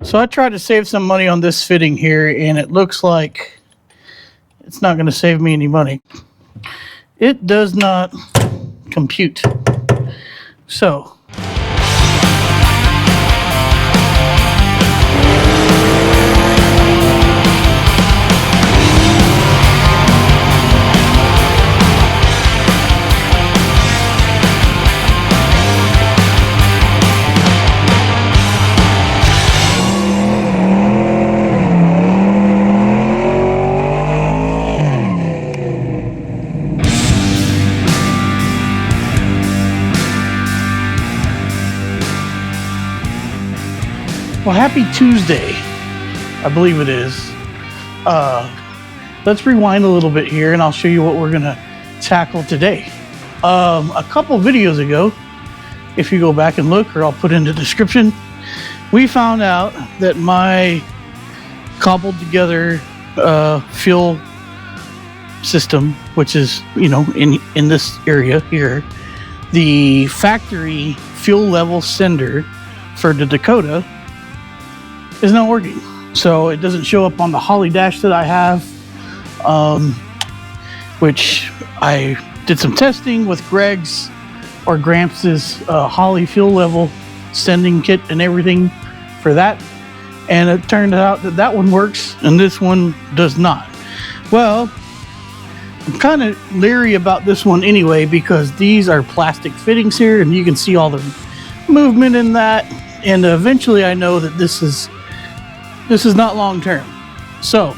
So I tried to save some money on this fitting here, and it looks like it's not going to save me any money. It does not compute. So well, happy Tuesday, I believe it is. Let's rewind a little bit here and I'll show you what we're gonna tackle today. A couple videos ago, if you go back and look, or I'll put in the description, we found out that my cobbled together fuel system, which is, you know, in this area here, the factory fuel level sender for the Dakota is not working. So it doesn't show up on the Holley dash that I have, which I did some testing with Greg's or Gramps' Holley fuel level sending kit and everything for that. And it turned out that that one works and this one does not. Well, I'm kind of leery about this one anyway, because these are plastic fittings here and you can see all the movement in that. And eventually I know that this is not long term. So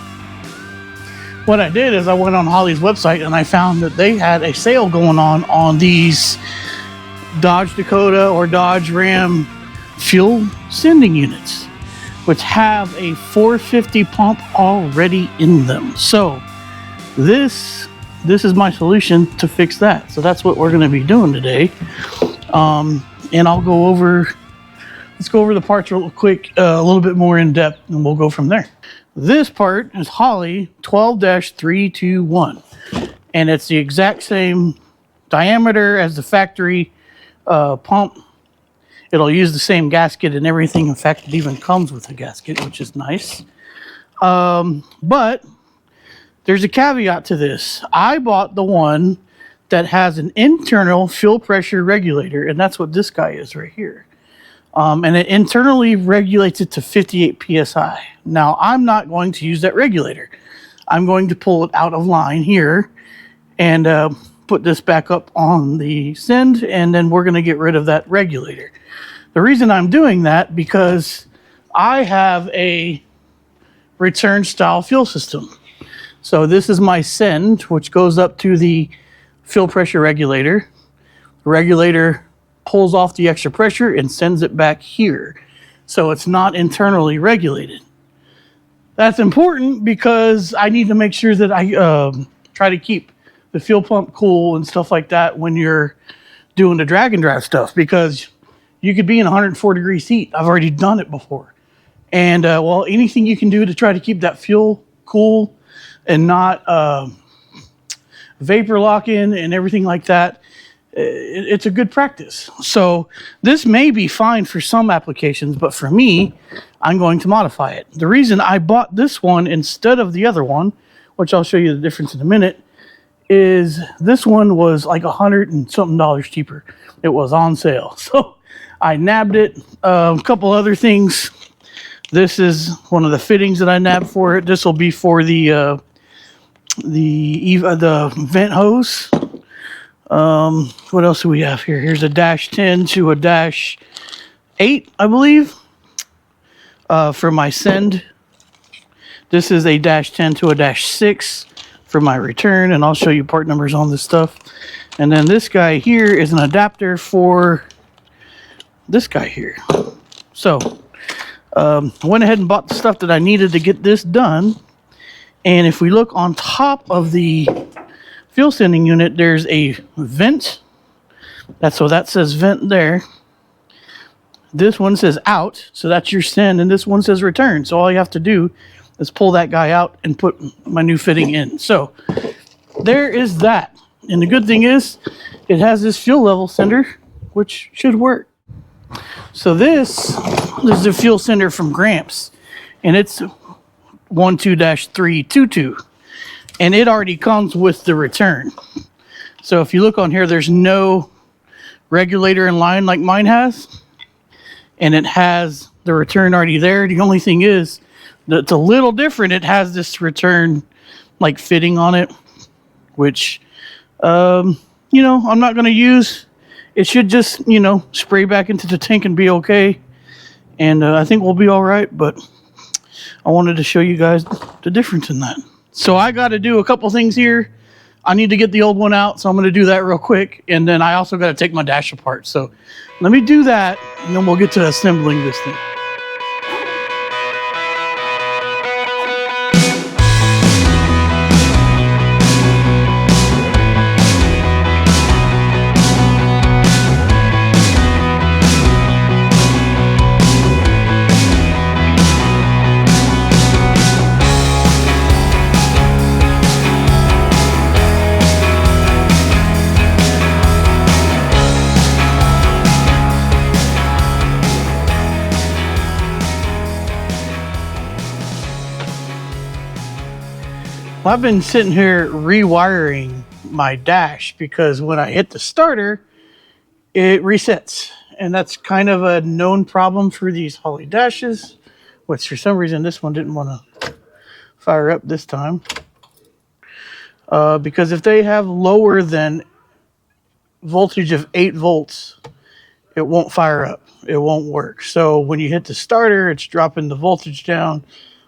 what I did is I went on Holley's website and I found that they had a sale going on these Dodge Dakota or Dodge Ram fuel sending units, which have a 450 pump already in them. So this is my solution to fix that. So that's what we're going to be doing today. And I'll go over, let's go over the parts real quick, a little bit more in depth, and we'll go from there. This part is Holley 12-321, and it's the exact same diameter as the factory pump. It'll use the same gasket and everything. In fact, it even comes with a gasket, which is nice. But there's a caveat to this. I bought the one that has an internal fuel pressure regulator, and that's what this guy is right here. And it internally regulates it to 58 psi. Now, I'm not going to use that regulator. I'm going to pull it out of line here and put this back up on the send, and then we're going to get rid of that regulator. The reason I'm doing that, because I have a return style fuel system. So this is my send, which goes up to the fuel pressure regulator. The regulator pulls off the extra pressure and sends it back here. So it's not internally regulated. That's important because I need to make sure that I try to keep the fuel pump cool and stuff like that when you're doing the drag and drive stuff, because you could be in 104-degree heat. I've already done it before. And well, anything you can do to try to keep that fuel cool and not vapor lock in and everything like that, it's a good practice. So this may be fine for some applications, but for me, I'm going to modify it. The reason I bought this one instead of the other one, which I'll show you the difference in a minute, is this one was like $100 and something cheaper. It was on sale. So I nabbed it. A couple other things. This is one of the fittings that I nabbed for it. This will be for the vent hose. What else do we have here? Here's a -10 to a -8, I believe, for my send. This is a -10 to a -6 for my return, and I'll show you part numbers on this stuff. And then this guy here is an adapter for this guy here. So I went ahead and bought the stuff that I needed to get this done. And if we look on top of the fuel sending unit, there's a vent. So that says vent there. This one says out, so that's your send, and this one says return. So all you have to do is pull that guy out and put my new fitting in. So there is that. And the good thing is it has this fuel level sender, which should work. So this this is a fuel sender from Gramps, and it's 12-322, and it already comes with the return. So if you look on here, there's no regulator in line like mine has, and it has the return already there. The only thing is that it's a little different. It has this return like fitting on it, which I'm not going to use. It should just spray back into the tank and be okay, and I think we'll be all right. But I wanted to show you guys the difference in that. So I got to do a couple things here. I need to get the old one out, so I'm going to do that real quick. And then I also got to take my dash apart. So let me do that, and then we'll get to assembling this thing. Well, I've been sitting here rewiring my dash because when I hit the starter, it resets. And that's kind of a known problem for these Holley dashes, which for some reason this one didn't want to fire up this time. Because if they have lower than voltage of 8 volts, it won't fire up. It won't work. So when you hit the starter, it's dropping the voltage down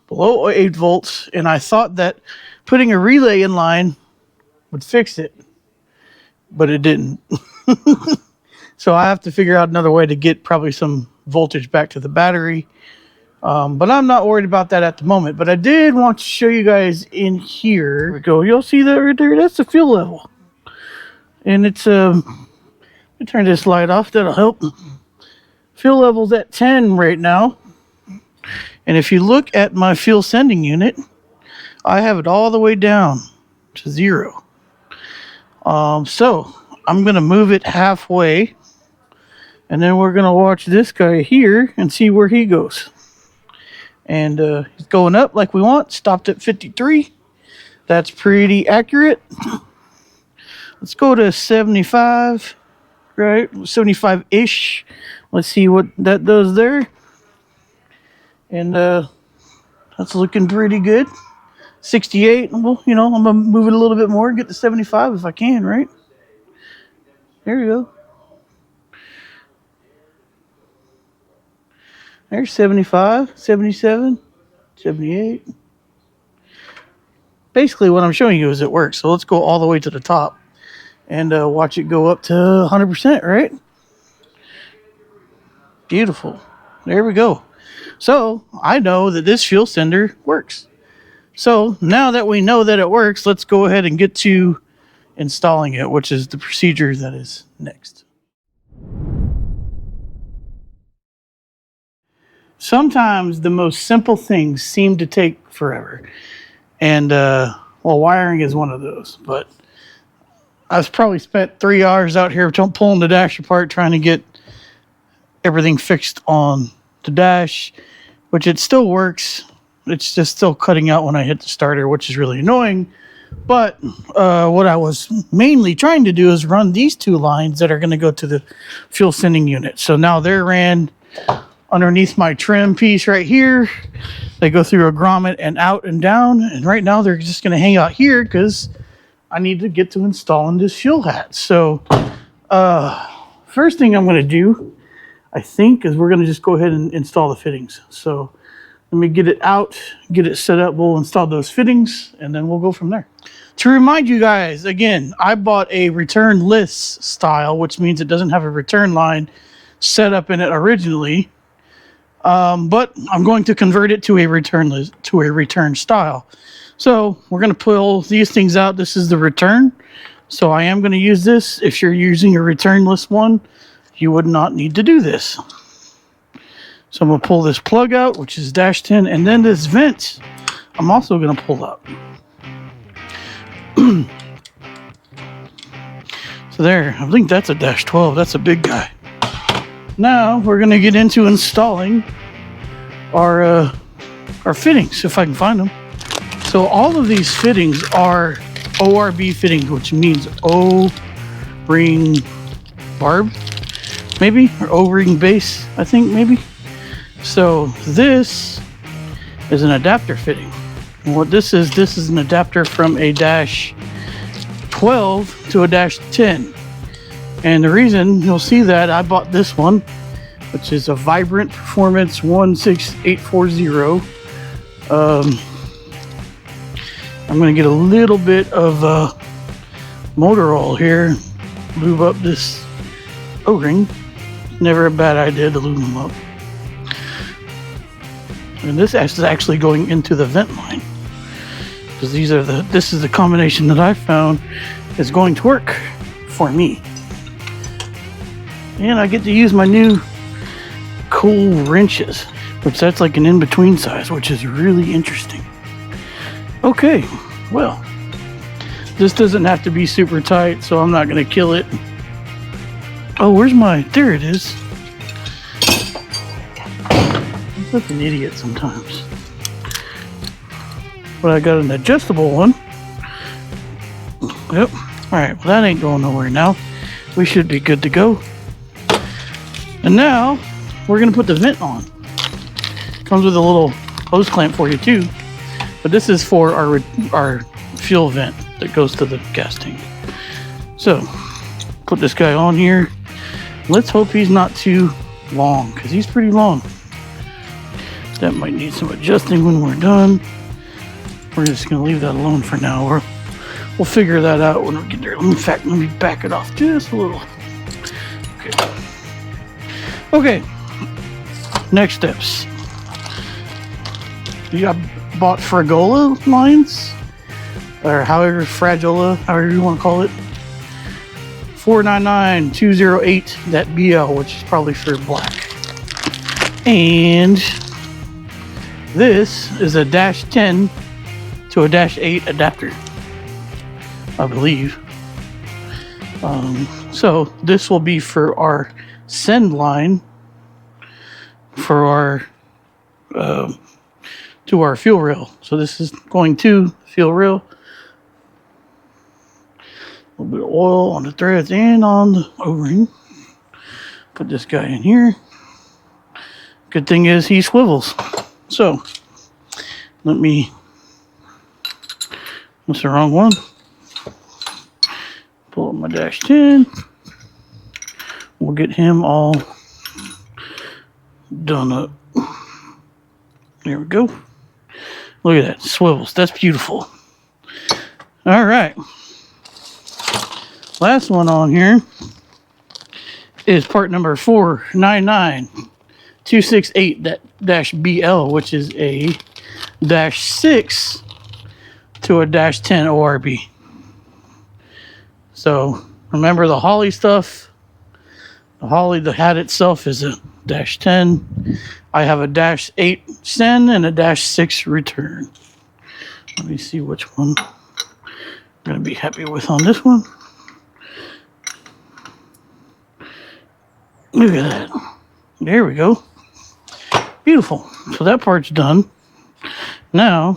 below 8 volts. And I thought that putting a relay in line would fix it, but it didn't. So I have to figure out another way to get probably some voltage back to the battery. But I'm not worried about that at the moment. But I did want to show you guys in here. Here we go. You'll see that right there. That's the fuel level. And it's, let me turn this light off. That'll help. Fuel level's at 10 right now. And if you look at my fuel sending unit, I have it all the way down to 0. So I'm going to move it halfway, and then we're going to watch this guy here and see where he goes. And he's going up like we want. Stopped at 53. That's pretty accurate. Let's go to 75, right? 75-ish. Let's see what that does there. And that's looking pretty good. 68, well, I'm going to move it a little bit more, get to 75 if I can, right? There you go. There's 75, 77, 78. Basically, what I'm showing you is it works. So let's go all the way to the top and watch it go up to 100%, right? Beautiful. There we go. So I know that this fuel sender works. So now that we know that it works, let's go ahead and get to installing it, which is the procedure that is next. Sometimes the most simple things seem to take forever. And, wiring is one of those. But I've probably spent 3 hours out here pulling the dash apart, trying to get everything fixed on the dash, which it still works. It's just still cutting out when I hit the starter, which is really annoying. But what I was mainly trying to do is run these 2 lines that are going to go to the fuel sending unit. So now they're ran underneath my trim piece right here. They go through a grommet and out and down. And right now they're just going to hang out here because I need to get to installing this fuel hat. So first thing I'm going to do, I think, is we're going to just go ahead and install the fittings. So let me get it out, get it set up. We'll install those fittings, and then we'll go from there. To remind you guys, again, I bought a returnless style, which means it doesn't have a return line set up in it originally. But I'm going to convert it to a returnless, to a return style. So we're going to pull these things out. This is the return. So I am going to use this. If you're using a returnless one, you would not need to do this. So I'm going to pull this plug out, which is dash 10, and then this vent I'm also going to pull out. So there, I think that's a dash 12. That's a big guy. Now we're going to get into installing our fittings if I can find them. So all of these fittings are ORB fittings, which means O-ring barb, maybe, or O-ring base, I think, maybe. So this is an adapter fitting. And what this is an adapter from a dash 12 to a dash 10. And the reason you'll see that I bought this one, which is a Vibrant Performance 16840. I'm going to get a little bit of motor oil here, lube up this O-ring. Never a bad idea to lube them up. And this is actually going into the vent line, because this is the combination that I found is going to work for me. And I get to use my new cool wrenches, which that's like an in-between size, which is really interesting. Okay, well, this doesn't have to be super tight, so I'm not going to kill it. Oh, there it is. I'm such an idiot sometimes. But I got an adjustable one. Yep. Alright, well that ain't going nowhere now. We should be good to go. And now, we're going to put the vent on. Comes with a little hose clamp for you too. But this is for our fuel vent that goes to the gas tank. So, put this guy on here. Let's hope he's not too long, because he's pretty long. That might need some adjusting when we're done. We're just going to leave that alone for now. We'll figure that out when we get there. In fact, let me back it off just a little. Okay. Next steps. I bought Fragola lines, or however you want to call it. 499208, that BL, which is probably for black. And this is a dash 10 to a dash 8 adapter, I believe. So this will be for our send line for our to our fuel rail. So this is going to fuel rail. A little bit of oil on the threads and on the O-ring. Put this guy in here. Good thing is he swivels. So that's the wrong one. Pull up my dash 10. We'll get him all done up. There we go. Look at that, swivels. That's beautiful. All right. Last one on here is part number 499268-BL, which is a dash 6 to a dash 10 ORB. So remember the Holley stuff. The Holley, the hat itself is a dash 10. I have a dash 8 send and a dash 6 return. Let me see which one I'm going to be happy with on this one. Look at that. There we go. Beautiful. So that part's done. Now,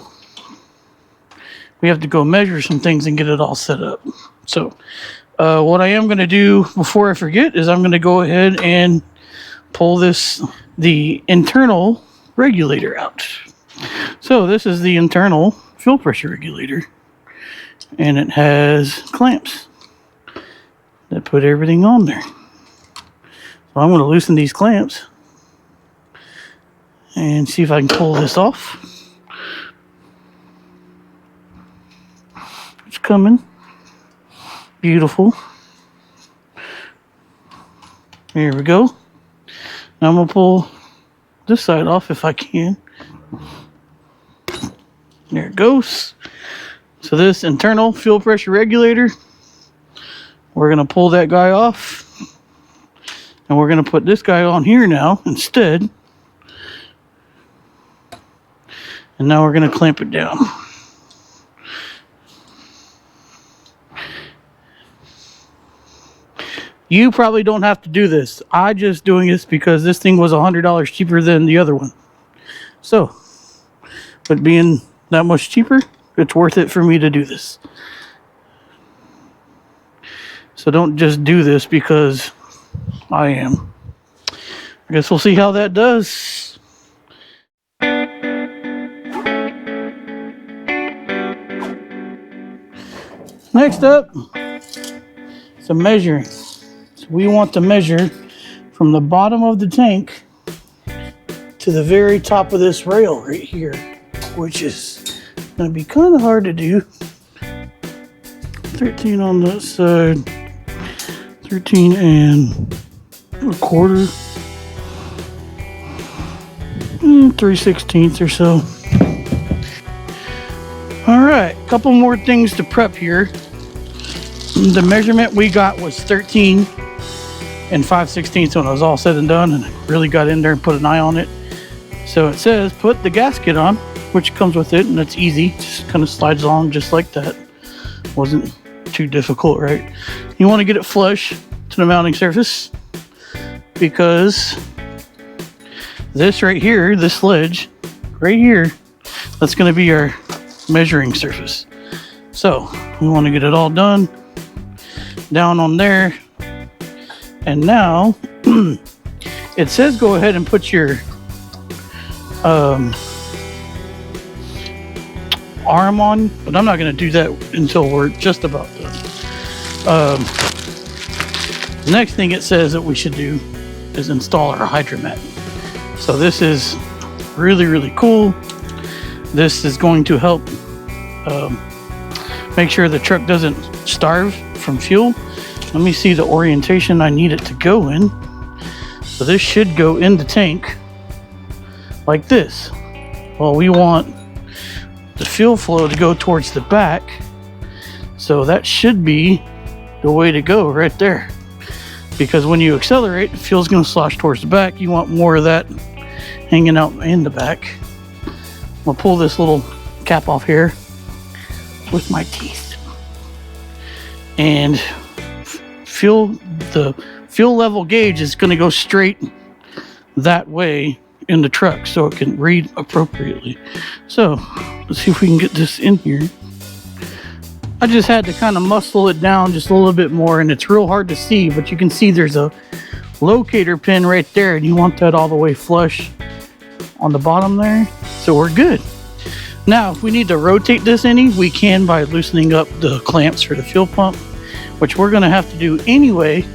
we have to go measure some things and get it all set up. So, what I am going to do before I forget is I'm going to go ahead and pull the internal regulator out. So this is the internal fuel pressure regulator, and it has clamps that put everything on there. So I'm going to loosen these clamps and see if I can pull this off. It's coming. Beautiful. There we go. Now I'm going to pull this side off if I can. There it goes. So this internal fuel pressure regulator, we're going to pull that guy off. And we're going to put this guy on here now instead. And now we're going to clamp it down. You probably don't have to do this. I'm just doing this because this thing was $100 cheaper than the other one. So, but being that much cheaper, it's worth it for me to do this. So don't just do this because I am. I guess we'll see how that does. Next up, some measuring. So we want to measure from the bottom of the tank to the very top of this rail right here, which is going to be kind of hard to do. 13 on that side, 13 and a quarter, 3/16 or so. All right, a couple more things to prep here. The measurement we got was 13 and 5/16 when it was all said and done, and I really got in there and put an eye on it. So it says put the gasket on, which comes with it, and it's easy. Just kind of slides on just like that. Wasn't too difficult, right? You want to get it flush to the mounting surface because this right here, this ledge right here, that's going to be our measuring surface. So we want to get it all done down on there. And now it says go ahead and put your arm on, but I'm not going to do that until we're just about done. The next thing it says that we should do is install our hydromat. So this is really, really cool. This is going to help make sure the truck doesn't starve from fuel. Let me see the orientation I need it to go in. So this should go in the tank like this. Well, we want the fuel flow to go towards the back. So that should be the way to go right there. Because when you accelerate, the fuel's going to slosh towards the back. You want more of that hanging out in the back. I'll pull this little cap off here with my teeth. And the fuel level gauge is going to go straight that way in the truck so it can read appropriately. So let's see if we can get this in here. I just had to kind of muscle it down just a little bit more, and it's real hard to see, but you can see there's a locator pin right there, and you want that all the way flush on the bottom there. So we're good. Now, if we need to rotate this any, we can by loosening up the clamps for the fuel pump, which we're going to have to do anyway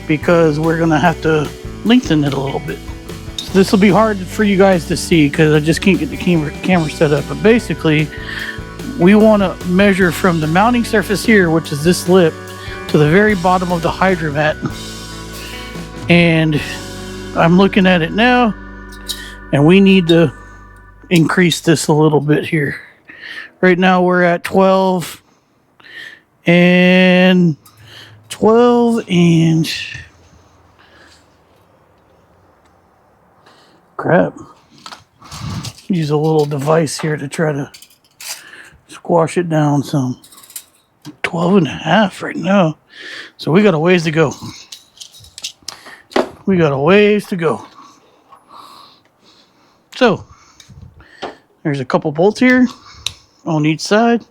because we're going to have to lengthen it a little bit. So this will be hard for you guys to see because I just can't get the camera set up. But basically, we want to measure from the mounting surface here, which is this lip, to the very bottom of the hydromat. And I'm looking at it now, and we need to increase this a little bit here. Right now we're at 12 and crap. Use a little device here to try to squash it down some. 12 and a half right now. So we got a ways to go. We got a ways to go. So there's a couple bolts here on each side.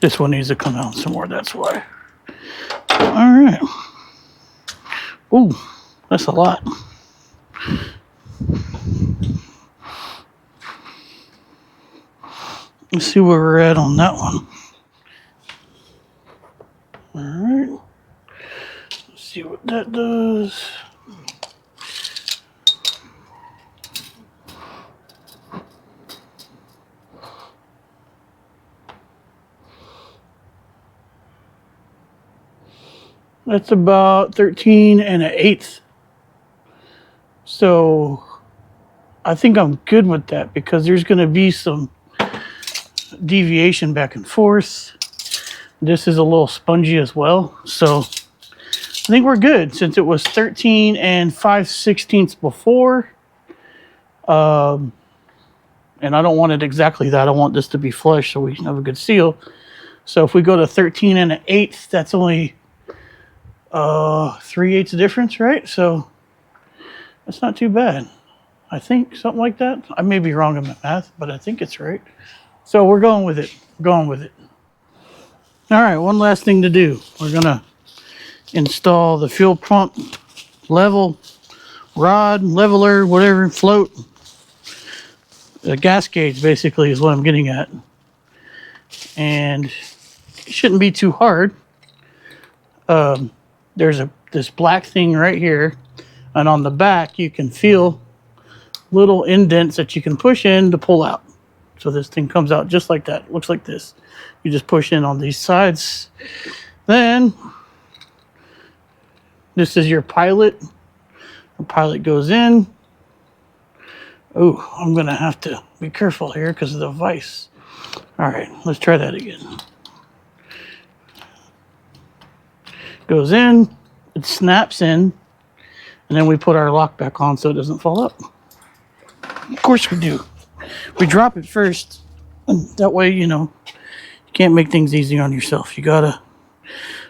This one needs to come out some more, that's why. All right. Ooh, that's a lot. Let's see where we're at on that one. All right. Let's see what that does. That's about 13 1/8. So I think I'm good with that because there's going to be some deviation back and forth. This is a little spongy as well. So I think we're good since it was 13 5/16 before. And I don't want it exactly that. I want this to be flush so we can have a good seal. So if we go to 13 1/8, that's only 3/8 difference, right? So that's not too bad. I think something like that. I may be wrong in the math, but I think it's right. So we're going with it. We're going with it. All right, one last thing to do. We're gonna install the fuel pump level rod, leveler, whatever, float. The gas gauge basically is what I'm getting at. And it shouldn't be too hard. There's this black thing right here, and on the back you can feel little indents that you can push in to pull out. So this thing comes out just like that. It looks like this. You just push in on these sides. Then this is your pilot. The pilot goes in. Oh, I'm gonna have to be careful here because of the vise. All right, let's try that again. Goes in, it snaps in, and then we put our lock back on so it doesn't fall up. Of course we do. We drop it first, and that way, you know, you can't make things easy on yourself. You gotta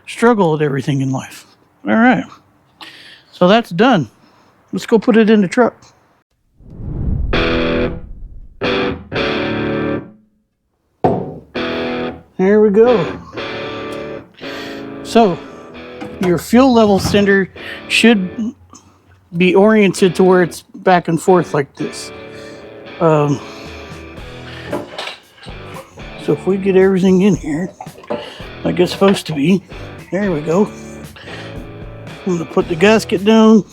struggle with everything in life. All right, so that's done. Let's go put it in the truck. There we go. So your fuel level sender should be oriented to where it's back and forth like this. So if we get everything in here like it's supposed to be, there we go. I'm gonna put the gasket down.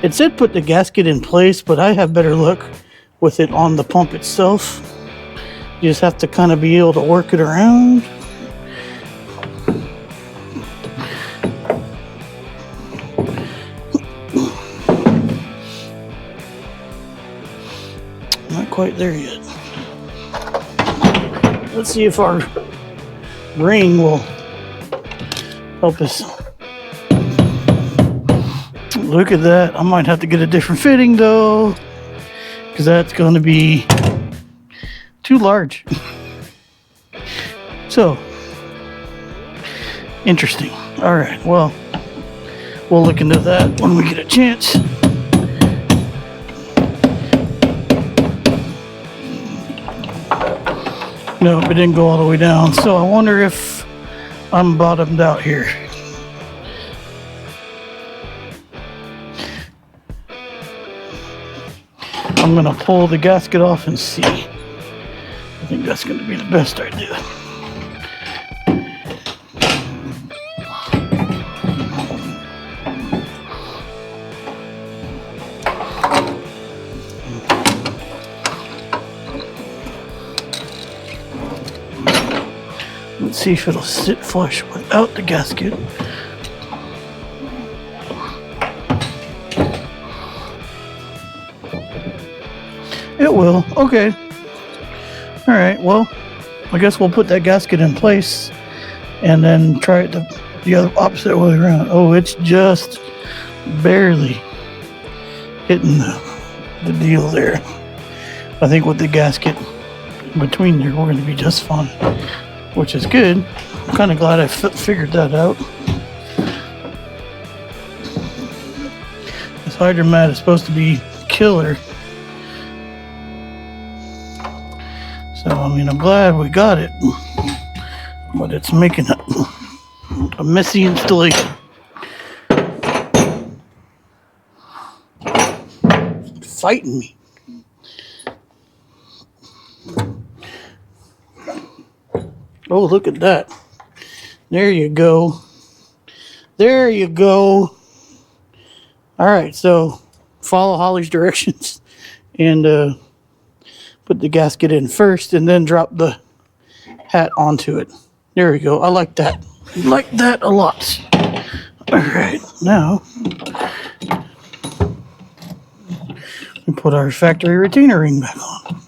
It said put the gasket in place, but I have better luck with it on the pump itself. You just have to kind of be able to work it around. Not quite there yet. Let's see if our ring will help us. Look at that. I might have to get a different fitting though, because that's going to be too large. So, interesting. All right, well, we'll look into that when we get a chance. No, it didn't go all the way down. So I wonder if I'm bottomed out here. I'm gonna pull the gasket off and see. I think that's gonna be the best idea. Let's see if it'll sit flush without the gasket. It will. Okay. All right. Well, I guess we'll put that gasket in place and then try it the other opposite way around. Oh, it's just barely hitting the deal there. I think with the gasket in between there, we're going to be just fine, which is good. I'm kind of glad I figured that out. This hydromat is supposed to be killer. So, I mean, I'm glad we got it, but it's making a messy installation. Fighting me. Oh, look at that. There you go. There you go. All right, so follow Holley's directions and put the gasket in first and then drop the hat onto it. There we go. I like that. I like that a lot. All right, now we put our factory retainer ring back on.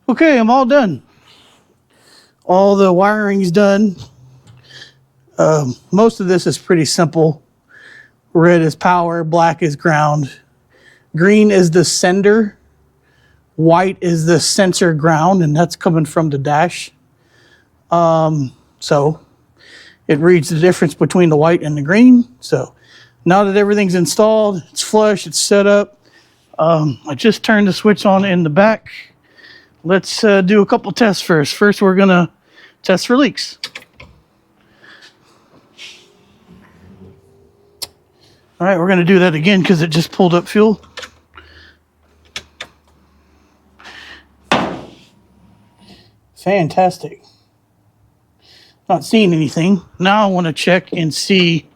Okay, I'm all done. All the wiring's done. Most of this is pretty simple. Red is power, black is ground. Green is the sender. White is the sensor ground, and that's coming from the dash. So it reads the difference between the white and the green. So now that everything's installed, it's flush, it's set up. I just turned the switch on in the back. Let's do a couple tests first. First, we're gonna test for leaks. All right, we're gonna do that again because it just pulled up fuel. Fantastic. Not seeing anything. Now I want to check and see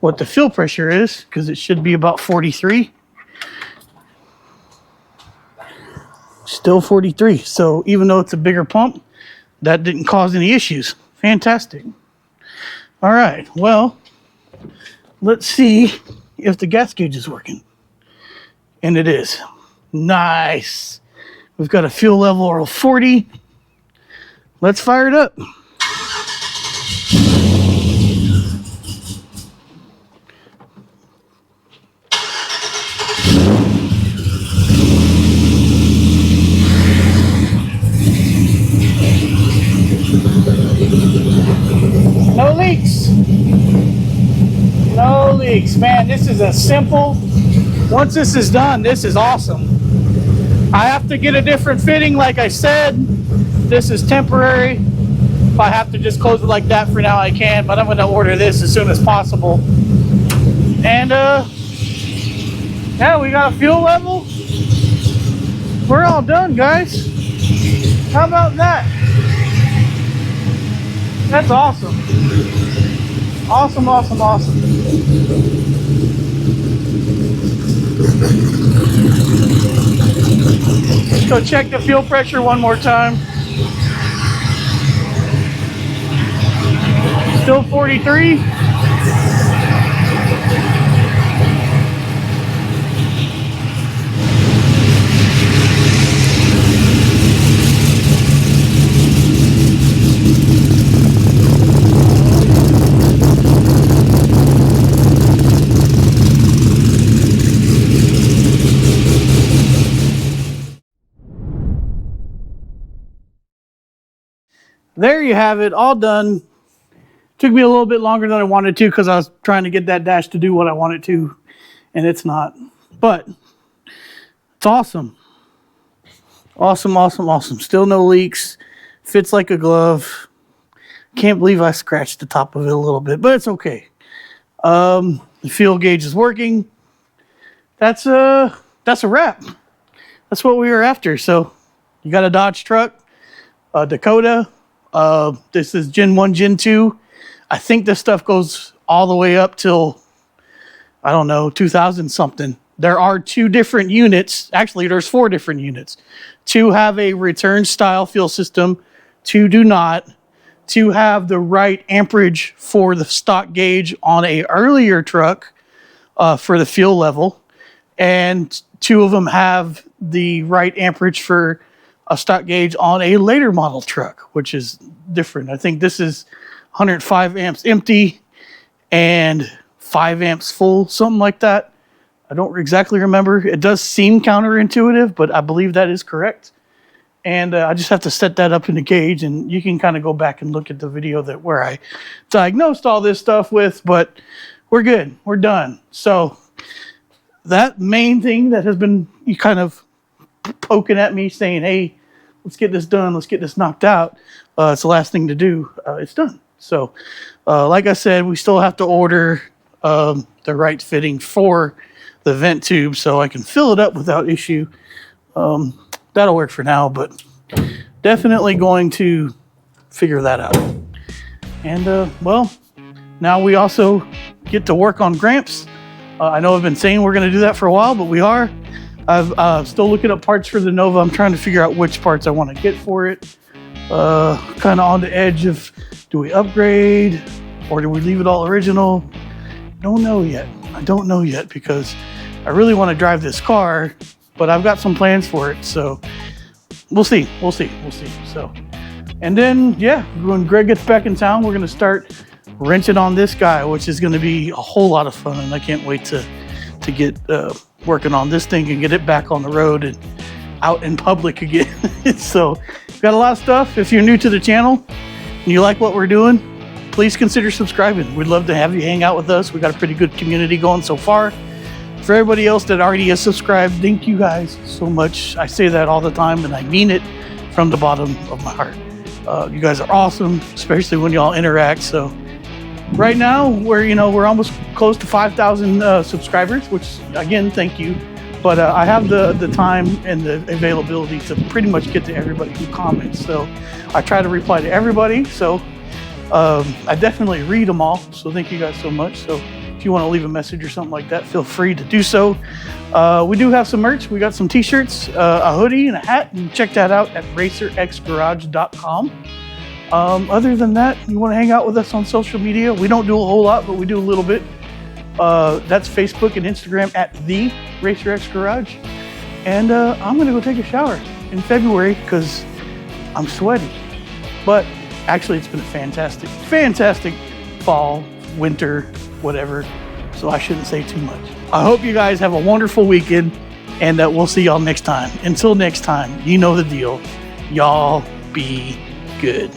what the fuel pressure is, because it should be about 43. Still 43. So even though it's a bigger pump, that didn't cause any issues. Fantastic. All right, well, let's see if the gas gauge is working. And it is. Nice. We've got a fuel level of 40. Let's fire it up. No leaks. No leaks. Man, this is a simple. Once this is done, this is awesome. I have to get a different fitting, like I said. This is temporary. If I have to just close it like that for now, I can, but I'm going to order this as soon as possible. And yeah, we got a fuel level. We're all done, guys. How about that? That's awesome. Awesome, awesome, awesome. Let's go check the fuel pressure one more time. Still 43. There you have it, all done. Took me a little bit longer than I wanted to because I was trying to get that dash to do what I wanted to, and it's not. But it's awesome. Awesome, awesome, awesome. Still no leaks. Fits like a glove. Can't believe I scratched the top of it a little bit, but it's okay. The fuel gauge is working. That's a wrap. That's what we were after. So you got a Dodge truck, a Dakota. This is Gen 1, Gen 2. I think this stuff goes all the way up till, I don't know, 2000 something. There are 2 different units. Actually, there's 4 different units. 2 have a return style fuel system. 2 do not. 2 have the right amperage for the stock gauge on a earlier truck for the fuel level. And 2 of them have the right amperage for a stock gauge on a later model truck, which is different. I think this is 105 amps empty and 5 amps full, something like that. I don't exactly remember. It does seem counterintuitive, but I believe that is correct. And I just have to set that up in the gauge, and you can kind of go back and look at the video where I diagnosed all this stuff with, but we're good. We're done. So that main thing that has been kind of poking at me saying, hey, let's get this done. Let's get this knocked out. It's the last thing to do. It's done. So like I said, we still have to order the right fitting for the vent tube so I can fill it up without issue. That'll work for now, but definitely going to figure that out. And well, now we also get to work on Gramps. I know I've been saying we're going to do that for a while, but we are. I'm still looking up parts for the Nova. I'm trying to figure out which parts I want to get for it. Kind of on the edge of, do we upgrade or do we leave it all original? Don't know yet. I don't know yet because I really want to drive this car, but I've got some plans for it. So we'll see. We'll see. We'll see. So, and then, yeah, when Greg gets back in town, we're going to start wrenching on this guy, which is going to be a whole lot of fun. And I can't wait to get working on this thing and get it back on the road. And out in public again. So got a lot of stuff. If you're new to the channel and you like what we're doing, please consider subscribing. We'd love to have you hang out with us. We got a pretty good community going so far. For everybody else that already has subscribed, thank you guys so much. I say that all the time and I mean it from the bottom of my heart. You guys are awesome, especially when y'all interact. So right now we're almost close to 5,000 subscribers, which again, thank you. But I have the time and the availability to pretty much get to everybody who comments. So I try to reply to everybody. So I definitely read them all. So thank you guys so much. So if you want to leave a message or something like that, feel free to do so. We do have some merch. We got some t-shirts, a hoodie and a hat. And check that out at racerxgarage.com. Other than that, you want to hang out with us on social media? We don't do a whole lot, but we do a little bit. That's Facebook and Instagram at the RacerXGarage. And I'm gonna go take a shower in February because I'm sweaty. But actually, it's been a fantastic fall, winter, whatever. So I shouldn't say too much. I hope you guys have a wonderful weekend, and we'll see y'all next time. Until next time, you know the deal. Y'all be good.